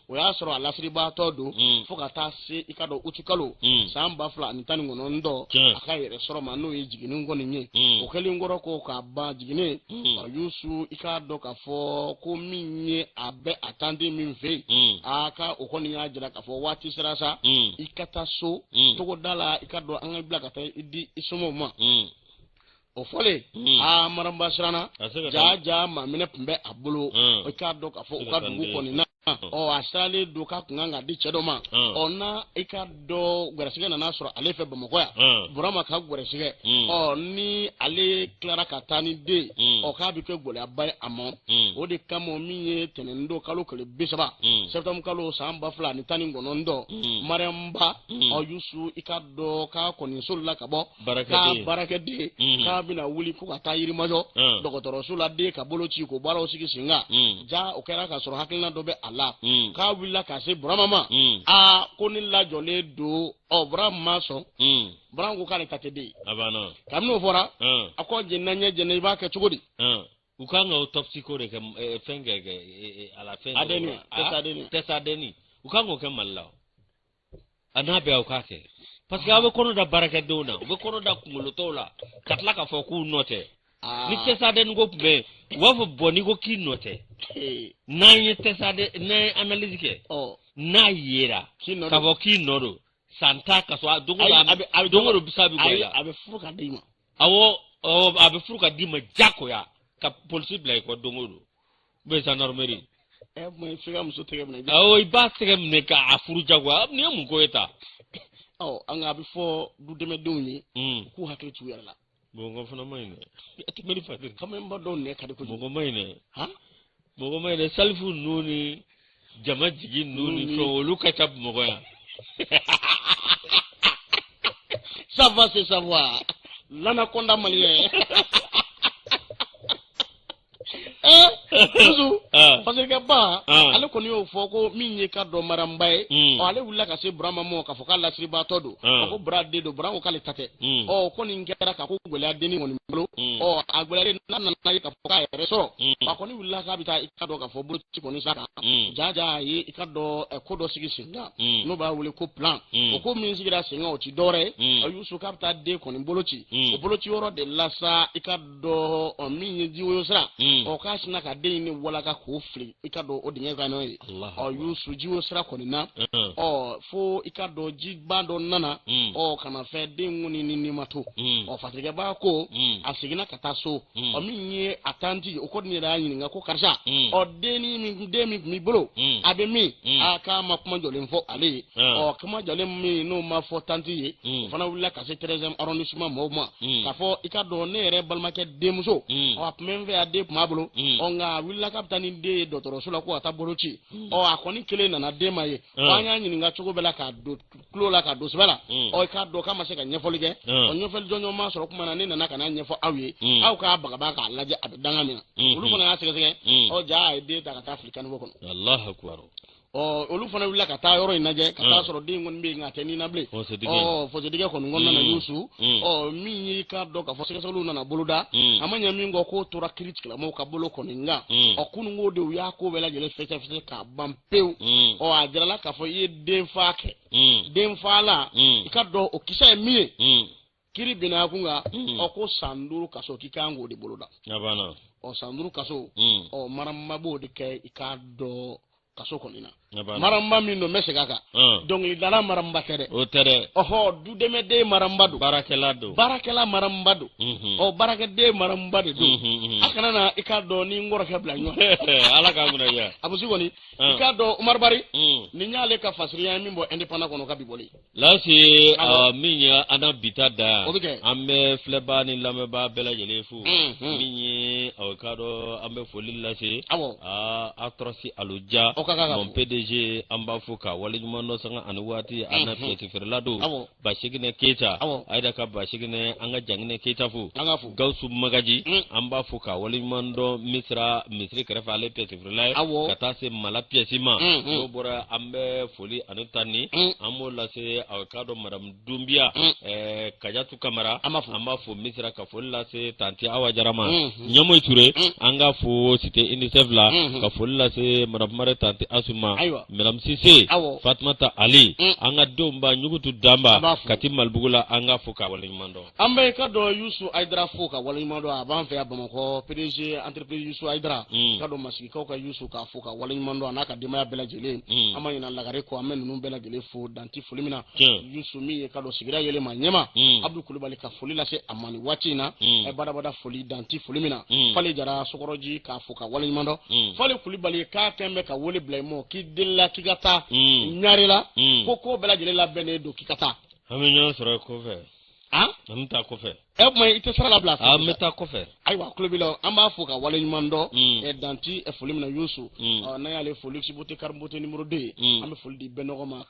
o ya soro ala siri ba to do fo ka ta se ka do utikalo samba fla ni tani ngono ndo aka yere soro ma no yijigini ngoni nye o kali ngoro ko ka ba jigine o yusu ika do ka fo ko minye abe atande min fe aka o ko ni ajira ka fo wati sirasa ikata so to go dala ika do an bla ka ta idi isumo ma o fole maramba sirana ja ma mine pembe abulo o ka do ka fo ka dugu ko ni na o asale do ka kunga di chedo ma ona ika do gweresiga na nasoro ale fe bamako ya burama ka gweresiga o ni ale clara katani de o ka bi ke gole abai amo o de kamo miye tenendo kalo kale bisaba septam kalo samba fla ni tani ngonondo maramba o yusu ika do ka koni sulla ka bo baraka de ka bina wuli ko ka tayiri majo dokotoro sula de ka bolo chi ko balo sigi singa ja o kera ka soro hakilna do be ka willa ka se burama koni la jole do o burama so burango ka ne tatede abana kamno fora ako jenanye jene ba ka chugodi ukanga utopsiko de fenge ala fenge adeni ukanga ke malla anabe ukake parce que abe kono da baraka dona abe kono da kumulotola katla ka fo ku note ni tesadeni go be wafo boni go ki note na ye tesade na analyse ke na yera ka fo ki nodo santa ka so dongoro bisabi goya abe furuka dima abe furuka dima jako ya ka possible ko dongoro be sanormeri mo figa muso tege mne iba tege mne ka afuru jagwa ni mu ko eta anga before du deme doni ku hakle tu yalla bongo fana mayne meri fadir kamem ba don ne kadi ko bongo mayne bongo mayne salfu nuni jama jigin nuni fo luka tab mogo ya ça va c'est savoir lana konda malien parce que ba ale koni o foko minye ka do marambaye o ale wula ka se brama mo ka foka la sriba todo ko brade do brango kale tate o koni ngera ka ko gwele adeni woni mblo o agwele na ka foka reso ba koni wula ka bita ikado ka fo buru ti koni saka jaja yi ikado ko do sigi singa no ba wule ko plan o ko min sigira singa o ti dore o yusu ka bita de koni bolochi o bolochi oro de lasa ikado o minye jiwo sra o ka sina ka de ni wala ka ko fli ikado o dinga zano yi o yusu jiwo sra koni na o fo ikado jigbando nana o kana fe de nguni ni mato o fatige ba ko asigina kataso o minye atanti o ko ni da yin nga ko karsha o de ni mi bolo abe mi aka ma kuma jole fo ale o kuma jole mi no ma fo tanti yi fana wula ka se 13e arrondissement mo ka fo ikado ne re balmake demuso o apmenve ade kuma bolo o nga wula kapitani de dotoro sula ko ata bolochi o akoni kele na de maye o anya nyin nga chugo bela ka do klola ka do sbela o ka do kama se ka nyefolige o nyefel jonyo ma soro kuma na ne na ka na nyefo awie au ka baga ka laje abdanga mina ulu kuna ya sege o ja ide ta ka african boko Allahu akbar olu fana wulila ka taa yɔrɔ in lajɛ ka taa sɔrɔ den kɔni bɛ yen nka a tɛ nin na bilen fɔsɛtigɛ kɔni kɔnɔna na Yusu min y'i ka dɔn ka fɔ sɛgɛsɛgɛliw nana boloda a ma ɲɛ min kɔ k'o tora kiiri tigilamaw ka bolo kɔni nka kununko de u y'a ko bɛɛ lajɛlen fɛsɛfɛsɛ k'a ban pewu a jirala k'a fɔ i ye denfa kɛ denfala i ka dɔn o kisɛ ye min ye kiiri binna kun kan ko san 5 kaso k'i kan k'o de boloda san 5 kaso marama b'o de kɛ i ka dɔn kaso kɔni na maramba min don bɛ segin a kan dɔnkilidala maramba tɛ dɛ o tɛ dɛ dudɛmɛden maramba don baarakɛla maramba don baarakɛden maramba de don a kana na i k'a dɔn ni n kɔrɔkɛ bila ɲɔgɔn ala k'a minɛ ya abusi kɔni i k'a dɔn Umaru Bari nin y'ale ka fasiriya min bɔ indépendant kɔnɔ ka bi bɔli lase min ye an na bita da an bɛ filɛbaa ni lamɛnbaa bɛɛ lajɛlen fo min ye k'a dɔn an bɛ foli lase Atrosi Aluja mon PDG an b'a fɔ ka waleɲuman dɔ sanga ani waati an na pièce feerela don Baseginɛ Keyita Ayida ka Baseginɛ an ka Janginɛ Keyita fo Gawusu Magaji an b'a fɔ ka waleɲuman dɔ misiri kɛrɛfɛ ale pièce feerela ye ka taa se Mala pièce ma n'o bɔra an bɛ foli ani tani an b'o lase k'a dɔn Madame Dumbiya Kajatu Kamara an b'a fɔ misira ka foli lase Tanti Awa Jara ma Ɲamoyi Ture an ka fo cité UNICEF la ka foli lase Madame Mare Tanti Asuma Madame Sise Fatumata Ali an ka denw ba Ɲugutu Damba Kati Malibugu la an ka fo ka waleɲuman dɔn an bɛ ka dɔn Yusu Ayidara fo ka waleɲuman dɔn a b'an fɛ yan Bamakɔ PDG entreprise Yusu Ayidara ka dɔn masigikaw ka Yusu k'a fo ka waleɲuman dɔn a n'a ka denbaya bɛɛ lajɛlen an ma ɲinɛ Lagare kɔ an bɛ ninnu bɛɛ lajɛlen fo danti foli min na Yusu min ye ka dɔn sigira yɛlɛma ɲɛma Abdou Kulibali ka foli lase a ma nin waati in na badabada foli danti foli min na Fale Jara Sokɔrɔji k'a fo ka waleɲuman dɔn Fale Kulibali k'a kɛn bɛ ka wele bila i ma k'i delila k'i ka taa ɲari la ko bɛɛ lajɛlen labɛnnen don k'i ka taa an bɛ ɲɔgɔn sɔrɔ kɔfɛ an bɛ taa kɔfɛ tuma i tɛ sira labila an bɛ taa kɔfɛ ayiwa kulobila an b'a fɔ ka waleɲuman dɔn danti foli min na Yusu n'an y'ale foli Sibote Karimbote numéro 2 an bɛ foli di bɛɛ nɔgɔ ma